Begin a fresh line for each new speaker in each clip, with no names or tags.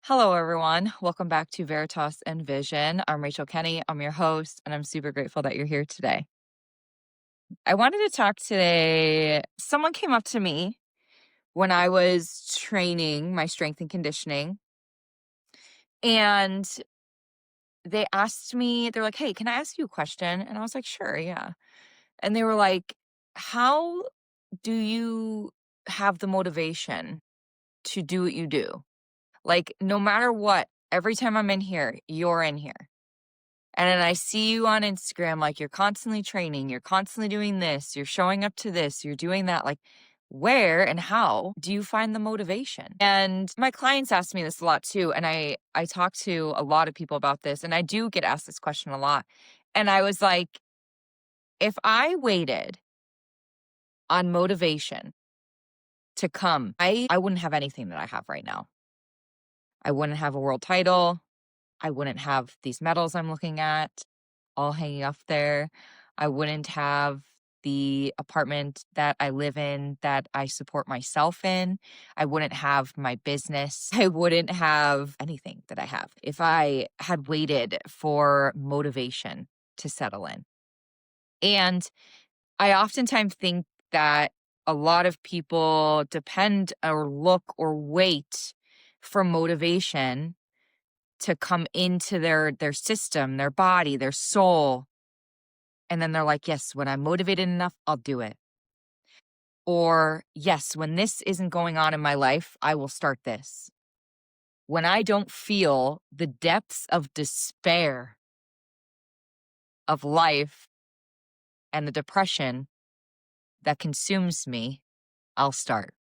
Hello, everyone. Welcome back to Veritas and Vision. I'm Rachel Kenney. I'm your host, and I'm super grateful that you're here today. I wanted to talk today. Someone came up to me when I was training my strength and conditioning, and they asked me, they're like, "Hey, can I ask you a question?" And I was like, "Sure, yeah." And they were like, "How do you have the motivation to do what you do? Like, no matter what, every time I'm in here, you're in here. And then I see you on Instagram, like you're constantly training, you're constantly doing this, you're showing up to this, you're doing that. Like, where and how do you find the motivation?" And my clients ask me this a lot too. And I talk to a lot of people about this, and I do get asked this question a lot. And I was like, if I waited on motivation to come, I wouldn't have anything that I have right now. I wouldn't have a world title. I wouldn't have these medals I'm looking at all hanging up there. I wouldn't have the apartment that I live in that I support myself in. I wouldn't have my business. I wouldn't have anything that I have if I had waited for motivation to settle in. And I oftentimes think that a lot of people depend or look or wait for motivation to come into their system, their body, their soul. And then they're like, yes, when I'm motivated enough, I'll do it. Or yes, when this isn't going on in my life, I will start this. When I don't feel the depths of despair of life and the depression that consumes me, I'll start.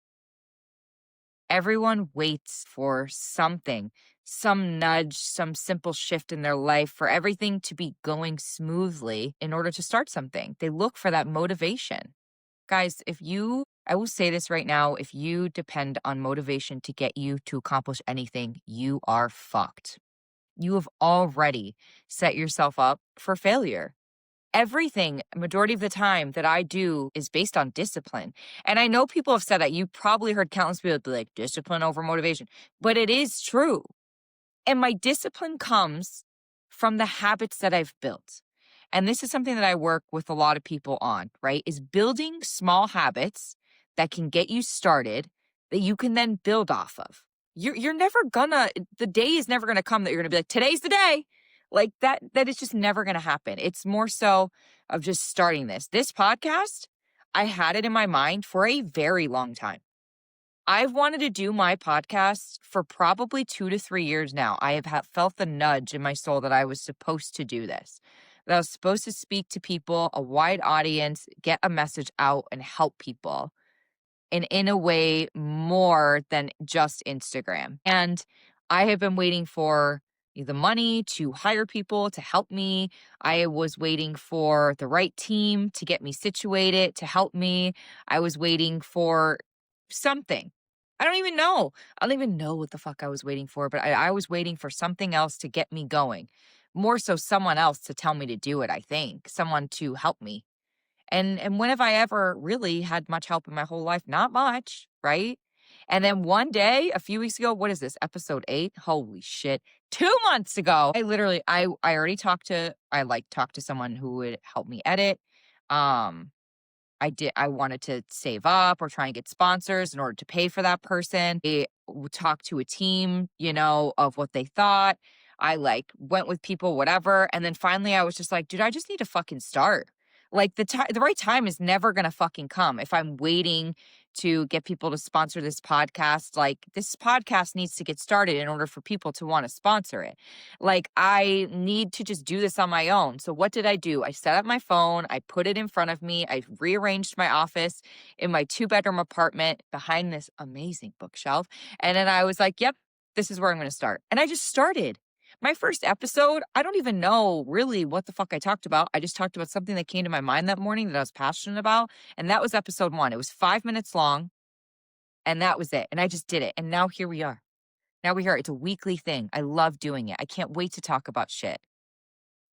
Everyone waits for something, some nudge, some simple shift in their life for everything to be going smoothly in order to start something. They look for that motivation. Guys, I will say this right now, if you depend on motivation to get you to accomplish anything, you are fucked. You have already set yourself up for failure. Everything, majority of the time that I do is based on discipline. And I know people have said that. You probably heard countless people be like, discipline over motivation, but it is true. And my discipline comes from the habits that I've built. And this is something that I work with a lot of people on, right? Is building small habits that can get you started that you can then build off of. You're never gonna, the day is never gonna come that you're gonna be like, today's the day. Like that is just never gonna happen. It's more so of just starting this. This podcast, I had it in my mind for a very long time. I've wanted to do my podcast for probably 2 to 3 years now. I have felt the nudge in my soul that I was supposed to do this, that I was supposed to speak to people, a wide audience, get a message out and help people. And in a way more than just Instagram. And I have been waiting for the money to hire people to help me. I was waiting for the right team to get me situated, to help me. I was waiting for something. I don't even know. I don't even know what the fuck I was waiting for, but I was waiting for something else to get me going. More so someone else to tell me to do it, I think. Someone to help me. And when have I ever really had much help in my whole life? Not much, right? And then one day, a few weeks ago, what is this, episode 8? Holy shit. 2 months ago, I already talked to someone who would help me edit. Um, I wanted to save up or try and get sponsors in order to pay for that person. I talked to a team, of what they thought. I went with people, whatever. And then finally I was just like, dude, I just need to fucking start. Like the right time is never going to fucking come. If I'm waiting to get people to sponsor this podcast, like this podcast needs to get started in order for people to want to sponsor it. Like I need to just do this on my own. So what did I do? I set up my phone, I put it in front of me, I rearranged my office in my 2-bedroom apartment behind this amazing bookshelf. And then I was like, yep, this is where I'm going to start. And I just started. My first episode, I don't even know really what the fuck I talked about. I just talked about something that came to my mind that morning that I was passionate about. And that was episode 1. It was 5 minutes long. And that was it. And I just did it. And now here we are. Now we are. It's a weekly thing. I love doing it. I can't wait to talk about shit.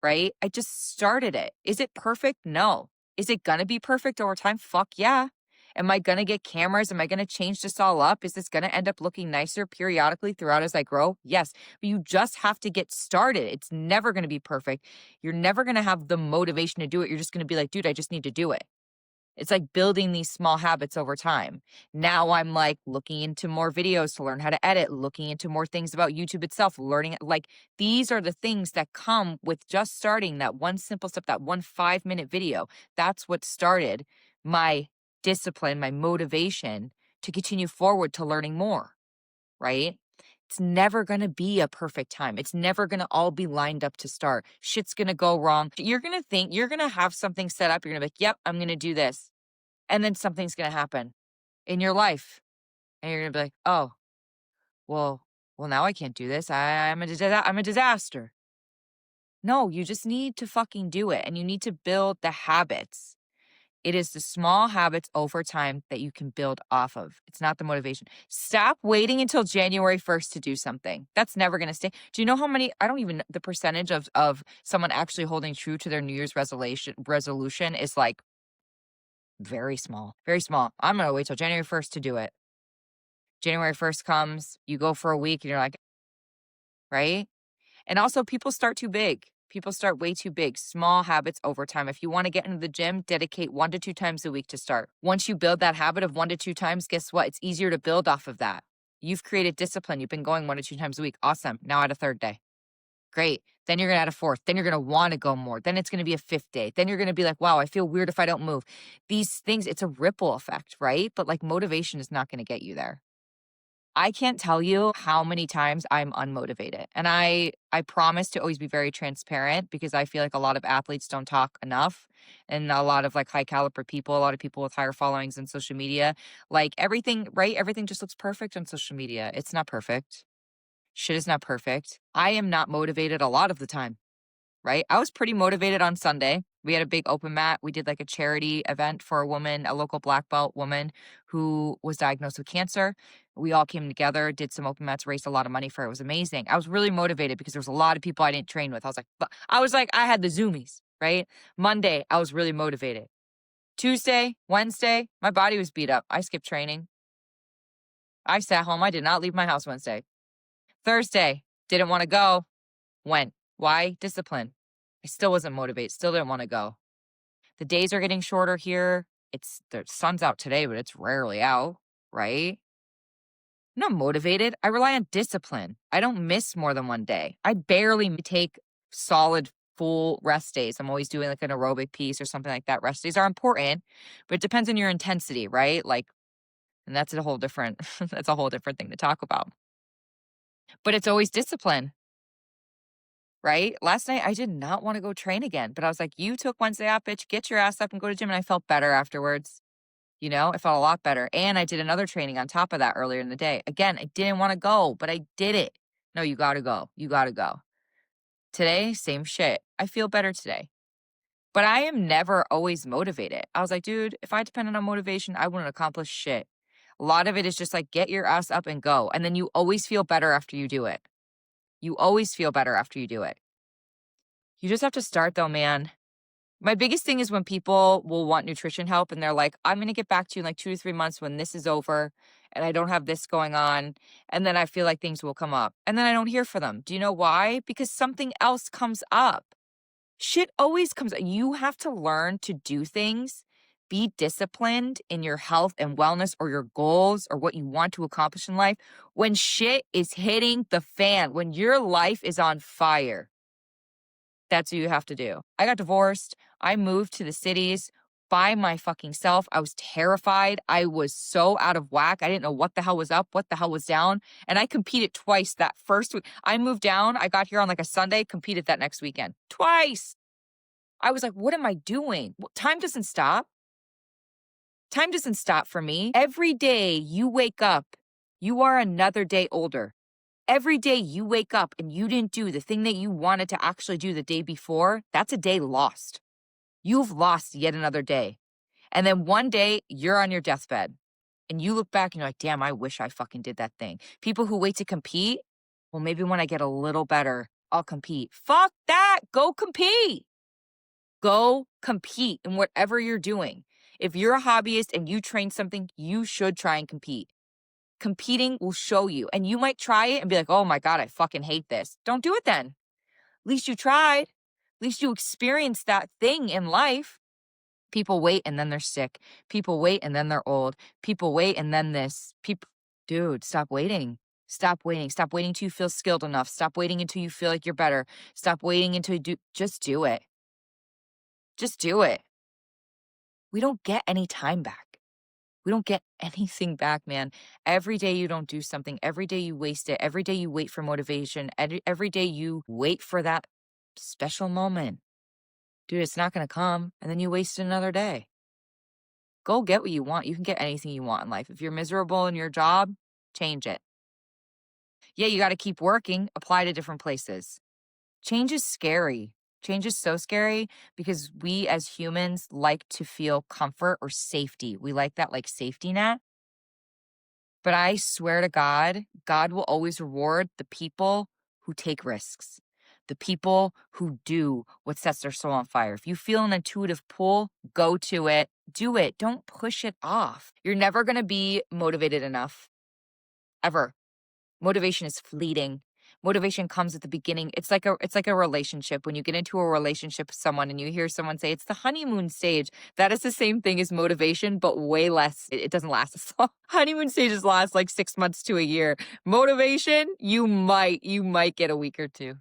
Right? I just started it. Is it perfect? No. Is it going to be perfect over time? Fuck yeah. Am I going to get cameras? Am I going to change this all up? Is this going to end up looking nicer periodically throughout as I grow? Yes, but you just have to get started. It's never going to be perfect. You're never going to have the motivation to do it. You're just going to be like, dude, I just need to do it. It's like building these small habits over time. Now I'm like looking into more videos to learn how to edit, looking into more things about YouTube itself, learning like these are the things that come with just starting that one simple step, that one 5-minute video. That's what started my discipline, my motivation to continue forward to learning more, right? It's never going to be a perfect time. It's never going to all be lined up to start. Shit's going to go wrong. You're going to think you're going to have something set up. You're going to be like, yep, I'm going to do this. And then something's going to happen in your life. And you're going to be like, oh, well, now I can't do this. I'm a disaster. No, you just need to fucking do it. And you need to build the habits. It is the small habits over time that you can build off of. It's not the motivation. Stop waiting until January 1st to do something. That's never going to stay. Do you know how many, I don't even, the percentage of someone actually holding true to their New Year's resolution is like very small, very small. I'm going to wait till January 1st to do it. January 1st comes, you go for a week and you're like, right? And also people start too big. People start way too big. Small habits over time. If you want to get into the gym, dedicate 1 to 2 times a week to start. Once you build that habit of 1 to 2 times, guess what? It's easier to build off of that. You've created discipline. You've been going 1 to 2 times a week. Awesome. Now add a third day. Great. Then you're going to add a fourth. Then you're going to want to go more. Then it's going to be a fifth day. Then you're going to be like, wow, I feel weird if I don't move. These things, it's a ripple effect, right? But like motivation is not going to get you there. I can't tell you how many times I'm unmotivated. And I promise to always be very transparent because I feel like a lot of athletes don't talk enough and a lot of like high caliber people, a lot of people with higher followings in social media, like everything, right? Everything just looks perfect on social media. It's not perfect. Shit is not perfect. I am not motivated a lot of the time, right? I was pretty motivated on Sunday. We had a big open mat. We did like a charity event for a woman, a local black belt woman who was diagnosed with cancer. We all came together, did some open mats, raised a lot of money for her. It was amazing. I was really motivated because there was a lot of people I didn't train with. I had the zoomies, right? Monday, I was really motivated. Tuesday, Wednesday, my body was beat up. I skipped training. I sat home. I did not leave my house Wednesday. Thursday, didn't want to go. Went. Why? Discipline. I still wasn't motivated. Still didn't want to go. The days are getting shorter here. The sun's out today, but it's rarely out, right? I'm not motivated. I rely on discipline. I don't miss more than one day. I barely take solid full rest days. I'm always doing like an aerobic piece or something like that. Rest days are important, but it depends on your intensity, right? Like, and that's a whole different that's a whole different thing to talk about. But it's always discipline. Right? Last night, I did not want to go train again, but I was like, you took Wednesday off, bitch, get your ass up and go to gym. And I felt better afterwards. You know, I felt a lot better. And I did another training on top of that earlier in the day. Again, I didn't want to go, but I did it. No, you got to go. You got to go. Today, same shit. I feel better today. But I am never always motivated. I was like, dude, if I depended on motivation, I wouldn't accomplish shit. A lot of it is just like, get your ass up and go. And then you always feel better after you do it. You always feel better after you do it. You just have to start though, man. My biggest thing is when people will want nutrition help and they're like, I'm going to get back to you in like 2 to 3 months when this is over and I don't have this going on. And then I feel like things will come up. And then I don't hear from them. Do you know why? Because something else comes up. Shit always comes up. You have to learn to do things. Be disciplined in your health and wellness or your goals or what you want to accomplish in life when shit is hitting the fan, when your life is on fire. That's what you have to do. I got divorced. I moved to the cities by my fucking self. I was terrified. I was so out of whack. I didn't know what the hell was up, what the hell was down. And I competed twice that first week. I moved down. I got here on like a Sunday, competed that next weekend. Twice. I was like, what am I doing? Time doesn't stop. Time doesn't stop for me. Every day you wake up, you are another day older. Every day you wake up and you didn't do the thing that you wanted to actually do the day before, that's a day lost. You've lost yet another day. And then one day you're on your deathbed and you look back and you're like, damn, I wish I fucking did that thing. People who wait to compete, well, maybe when I get a little better, I'll compete. Fuck that. Go compete. Go compete in whatever you're doing. If you're a hobbyist and you train something, you should try and compete. Competing will show you, and you might try it and be like, oh my God, I fucking hate this. Don't do it then. At least you tried. At least you experienced that thing in life. People wait and then they're sick. People wait and then they're old. People wait and then this. People, dude, stop waiting. Stop waiting. Stop waiting until you feel skilled enough. Stop waiting until you feel like you're better. Stop waiting until you do. Just do it. Just do it. We don't get any time back. We don't get anything back, man. Every day you don't do something, every day you waste it, every day you wait for motivation, every day you wait for that special moment. Dude, it's not going to come. And then you waste another day. Go get what you want. You can get anything you want in life. If you're miserable in your job, change it. Yeah, you got to keep working, apply to different places. Change is scary. Change is so scary because we as humans like to feel comfort or safety. We like that like safety net. But I swear to God, God will always reward the people who take risks, the people who do what sets their soul on fire. If you feel an intuitive pull, go to it, do it. Don't push it off. You're never going to be motivated enough, ever. Motivation is fleeting. Motivation comes at the beginning. It's like a relationship. When you get into a relationship with someone and you hear someone say it's the honeymoon stage, that is the same thing as motivation, but way less. It doesn't last as long. Honeymoon stages last like 6 months to a year. Motivation, you might get a week or two.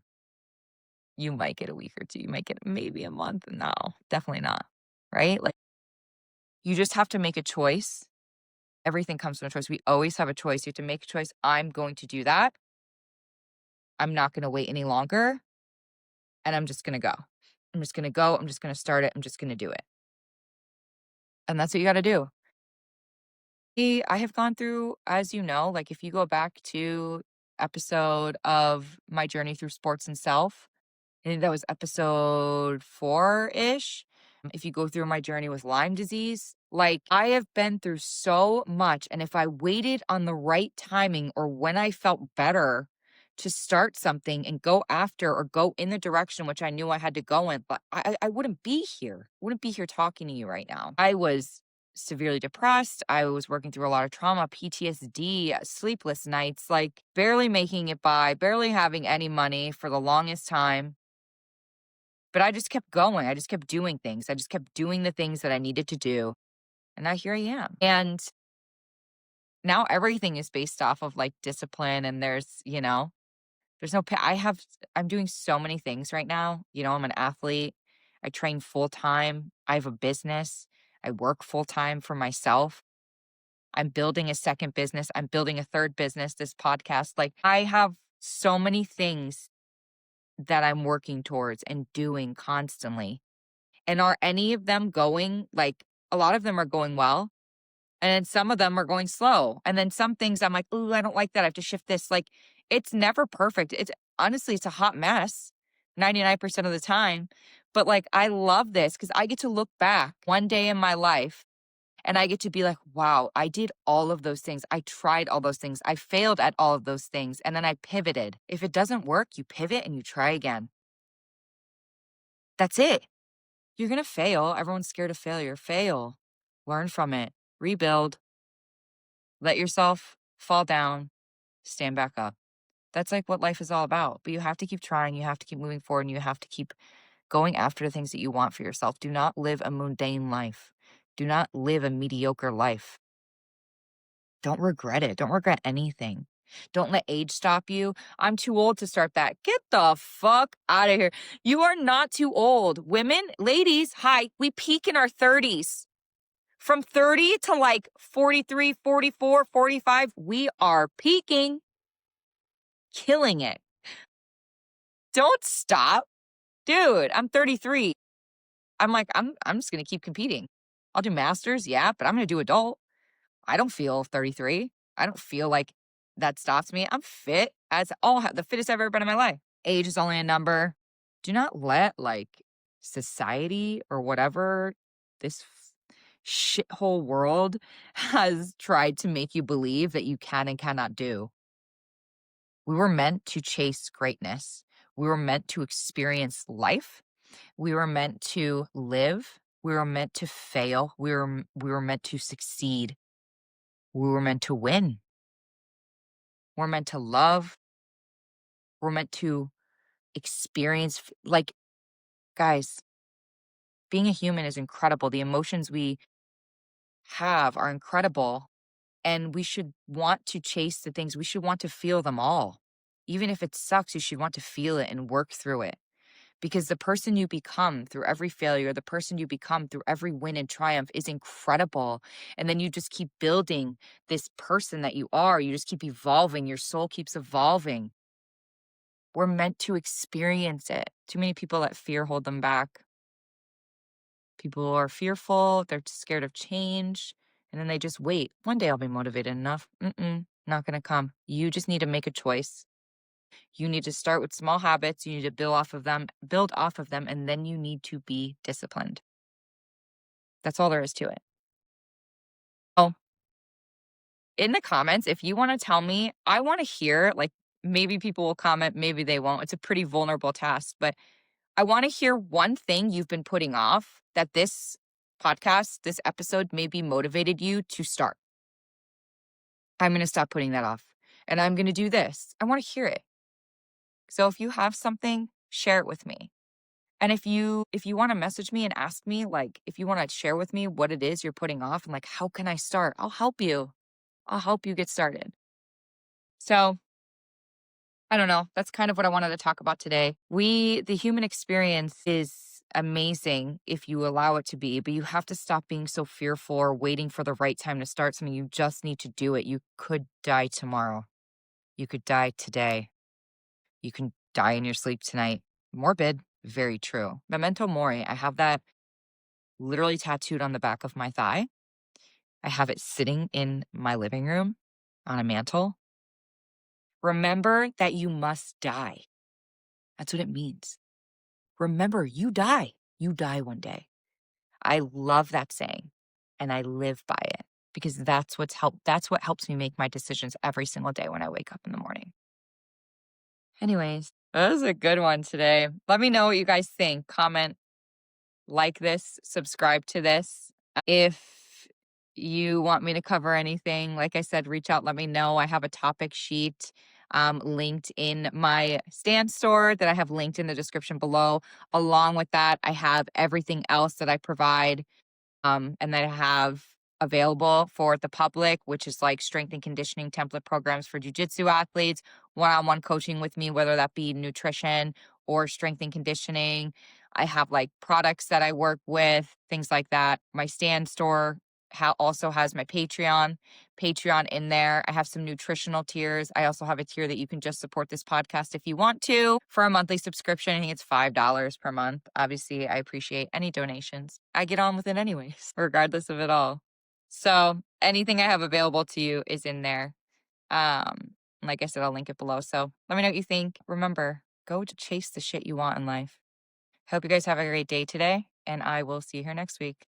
You might get a week or two. You might get maybe a month. No, definitely not. Right? Like you just have to make a choice. Everything comes from a choice. We always have a choice. You have to make a choice. I'm going to do that. I'm not going to wait any longer, and I'm just going to go. I'm just going to go. I'm just going to start it. I'm just going to do it. And that's what you got to do. I have gone through, as you know, like if you go back to episode of my journey through sports and self, I think that was episode 4-ish. If you go through my journey with Lyme disease, like I have been through so much. And if I waited on the right timing or when I felt better to start something and go after or go in the direction which I knew I had to go in, but I wouldn't be here. Wouldn't be here talking to you right now. I was severely depressed. I was working through a lot of trauma, PTSD, sleepless nights, like barely making it by, barely having any money for the longest time. But I just kept going. I just kept doing things. I just kept doing the things that I needed to do. And now here I am. And now everything is based off of like discipline and there's no pay. I'm doing so many things right now. I'm an athlete. I train full time. I have a business. I work full time for myself. I'm building a second business. I'm building a third business, this podcast. Like I have so many things that I'm working towards and doing constantly. And are any of them going, like, a lot of them are going well, and then some of them are going slow. And then some things I'm like, "Ooh, I don't like that. I have to shift this." Like, it's never perfect. It's honestly, it's a hot mess 99% of the time. But like, I love this because I get to look back one day in my life and I get to be like, wow, I did all of those things. I tried all those things. I failed at all of those things. And then I pivoted. If it doesn't work, you pivot and you try again. That's it. You're going to fail. Everyone's scared of failure. Fail. Learn from it. Rebuild. Let yourself fall down. Stand back up. That's like what life is all about. But you have to keep trying. You have to keep moving forward. And you have to keep going after the things that you want for yourself. Do not live a mundane life. Do not live a mediocre life. Don't regret it. Don't regret anything. Don't let age stop you. I'm too old to start that. Get the fuck out of here. You are not too old. Women, ladies, hi, we peak in our 30s. From 30 to like 43, 44, 45, we are peaking. Killing it. Don't stop. Dude, I'm 33. I'm like, I'm just going to keep competing. I'll do masters, yeah, but I'm going to do adult. I don't feel 33. I don't feel like that stops me. I'm fit as the fittest I've ever been in my life. Age is only a number. Do not let like society or whatever this shithole world has tried to make you believe that you can and cannot do. We were meant to chase greatness. We were meant to experience life. We were meant to live. We were meant to fail. We were meant to succeed. We were meant to win. We're meant to love. We're meant to experience like, guys, being a human is incredible. The emotions we have are incredible, and we should want to chase the things. We should want to feel them all. Even if it sucks, you should want to feel it and work through it. Because the person you become through every failure, the person you become through every win and triumph is incredible. And then you just keep building this person that you are. You just keep evolving. Your soul keeps evolving. We're meant to experience it. Too many people let fear hold them back. People are fearful, they're scared of change, and then they just wait. One day I'll be motivated enough. Not gonna come. You just need to make a choice. You need to start with small habits. You need to build off of them, and then you need to be disciplined. That's all there is to it. Oh, in the comments, if you want to tell me, I want to hear, like, maybe people will comment, maybe they won't. It's a pretty vulnerable task, but I want to hear one thing you've been putting off that this podcast, this episode maybe motivated you to start. I'm going to stop putting that off and I'm going to do this. I want to hear it. So if you have something, share it with me. And if you want to message me and ask me, like, if you want to share with me what it is you're putting off and like, how can I start? I'll help you. I'll help you get started. So I don't know. That's kind of what I wanted to talk about today. The human experience is amazing if you allow it to be, but you have to stop being so fearful or waiting for the right time to start something. You just need to do it. You could die tomorrow. You could die today. You can die in your sleep tonight. Morbid, very true. Memento mori. I have that literally tattooed on the back of my thigh. I have it sitting in my living room on a mantle. Remember that you must die. That's what it means. Remember, you die. You die one day. I love that saying and I live by it because that's what helps me make my decisions every single day when I wake up in the morning. Anyways, that was a good one today. Let me know what you guys think. Comment, like this, subscribe to this. If you want me to cover anything, like I said, reach out, let me know. I have a topic sheet linked in my stand store that I have linked in the description below. Along with that, I have everything else that I provide and that I have available for the public, which is like strength and conditioning template programs for jujitsu athletes, one-on-one coaching with me, whether that be nutrition or strength and conditioning. I have like products that I work with, things like that. My stand store also has my Patreon in there. I have some nutritional tiers. I also have a tier that you can just support this podcast if you want to for a monthly subscription. I think it's $5 per month. Obviously, I appreciate any donations. I get on with it anyways, regardless of it all. So anything I have available to you is in there. Like I said, I'll link it below. So let me know what you think. Remember, go to chase the shit you want in life. Hope you guys have a great day today, and I will see you here next week.